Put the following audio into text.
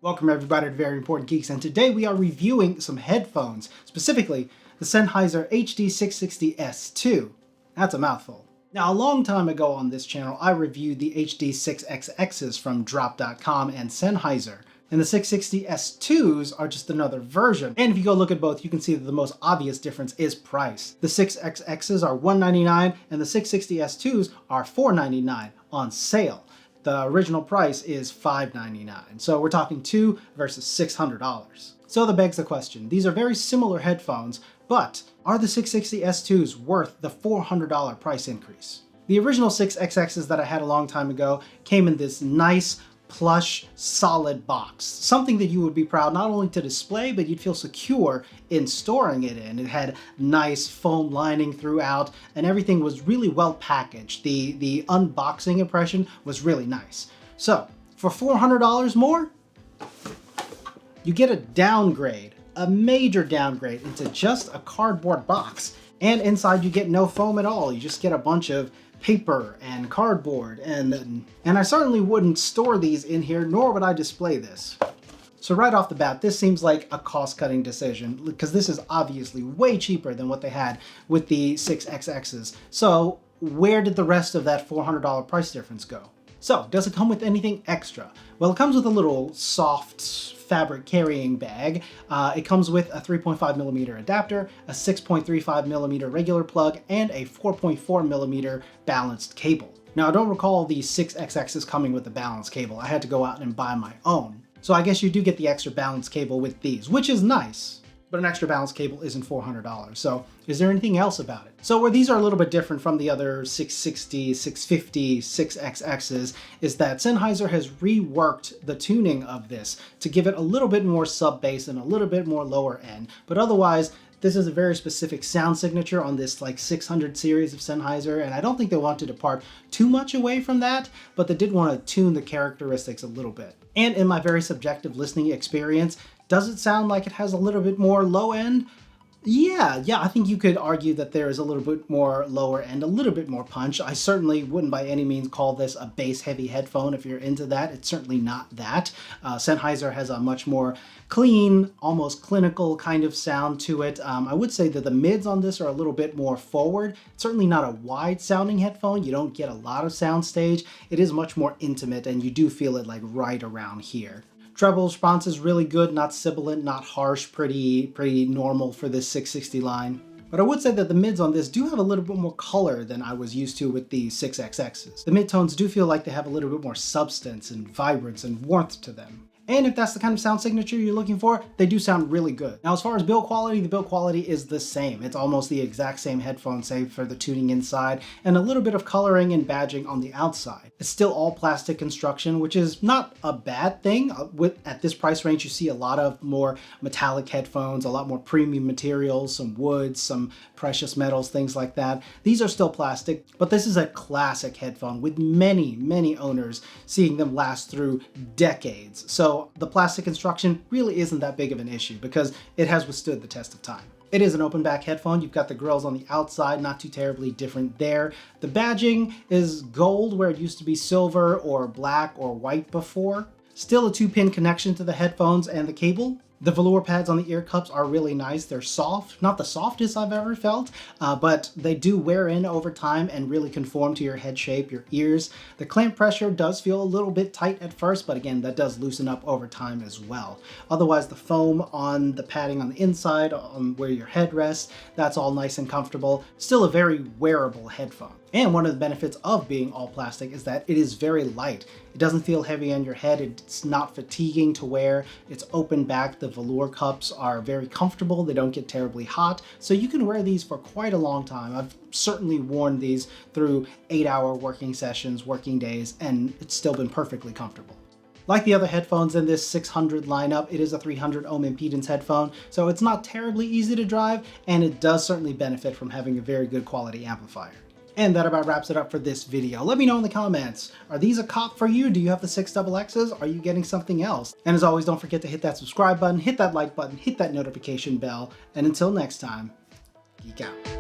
Welcome everybody to Very Important Geeks, and today we are reviewing some headphones, specifically the Sennheiser HD660S2. That's a mouthful. Now, a long time ago on this channel, I reviewed the HD6XXs from Drop.com and Sennheiser, and the 660S2s are just another version. And if you go look at both, you can see that the most obvious difference is price. The 6XXs are $199 and the 660S2s are $499 on sale. The original price is $599, so we're talking $200 versus $600. So that begs the question, these are very similar headphones, but are the 660S2s worth the $400 price increase? The original 6XXs that I had a long time ago came in this nice, plush, solid box. Something that you would be proud not only to display, but you'd feel secure in storing it in. It had nice foam lining throughout, and everything was really well packaged. The unboxing impression was really nice. So, for $400 more, you get a downgrade, a major downgrade into just a cardboard box. And inside you get no foam at all. You just get a bunch of paper and cardboard, and I certainly wouldn't store these in here, nor would I display this. So right off the bat, this seems like a cost-cutting decision, because this is obviously way cheaper than what they had with the 6XXs. So where did the rest of that $400 price difference go? So, does it come with anything extra? Well, it comes with a little soft fabric carrying bag. It comes with a 3.5mm adapter, a 6.35mm regular plug, and a 4.4mm balanced cable. Now, I don't recall the 6XXs coming with a balanced cable. I had to go out and buy my own. So I guess you do get the extra balanced cable with these, which is nice. But an extra balanced cable isn't $400. So is there anything else about it? So where these are a little bit different from the other 660, 650, 6XXs is that Sennheiser has reworked the tuning of this to give it a little bit more sub bass and a little bit more lower end. But otherwise, this is a very specific sound signature on this like 600 series of Sennheiser, and I don't think they want to depart too much away from that, but they did want to tune the characteristics a little bit. And in my very subjective listening experience, does it sound like it has a little bit more low end? Yeah, I think you could argue that there is a little bit more lower end, a little bit more punch. I certainly wouldn't by any means call this a bass-heavy headphone if you're into that. It's certainly not that. Sennheiser has a much more clean, almost clinical kind of sound to it. I would say that the mids on this are a little bit more forward. It's certainly not a wide-sounding headphone. You don't get a lot of soundstage. It is much more intimate, and you do feel it like right around here. Treble response is really good, not sibilant, not harsh, pretty normal for this 660 line. But I would say that the mids on this do have a little bit more color than I was used to with the 6XXs. The midtones do feel like they have a little bit more substance and vibrance and warmth to them. And if that's the kind of sound signature you're looking for, they do sound really good. Now, as far as build quality, the build quality is the same. It's almost the exact same headphone, save for the tuning inside and a little bit of coloring and badging on the outside. It's still all plastic construction, which is not a bad thing. At this price range, you see a lot of more metallic headphones, a lot more premium materials, some woods, some precious metals, things like that. These are still plastic, but this is a classic headphone with many owners seeing them last through decades. So the plastic construction really isn't that big of an issue because it has withstood the test of time. It is an open back headphone. You've got the grills on the outside, not too terribly different there. The badging is gold where it used to be silver or black or white before. Still a 2-pin connection to the headphones and the cable. The velour pads on the ear cups are really nice. They're soft, not the softest I've ever felt, but they do wear in over time and really conform to your head shape, your ears. The clamp pressure does feel a little bit tight at first, but again, that does loosen up over time as well. Otherwise, the foam on the padding on the inside, on where your head rests, that's all nice and comfortable. Still a very wearable headphone. And one of the benefits of being all plastic is that it is very light. It doesn't feel heavy on your head. It's not fatiguing to wear. It's open back. The velour cups are very comfortable. They don't get terribly hot. So you can wear these for quite a long time. I've certainly worn these through 8-hour working sessions, working days, and it's still been perfectly comfortable. Like the other headphones in this 600 lineup, it is a 300 ohm impedance headphone, so it's not terribly easy to drive, and it does certainly benefit from having a very good quality amplifier. And that about wraps it up for this video. Let me know in the comments, are these a cop for you? Do you have the 6XXs? Are you getting something else? And as always, don't forget to hit that subscribe button, hit that like button, hit that notification bell, and until next time, geek out.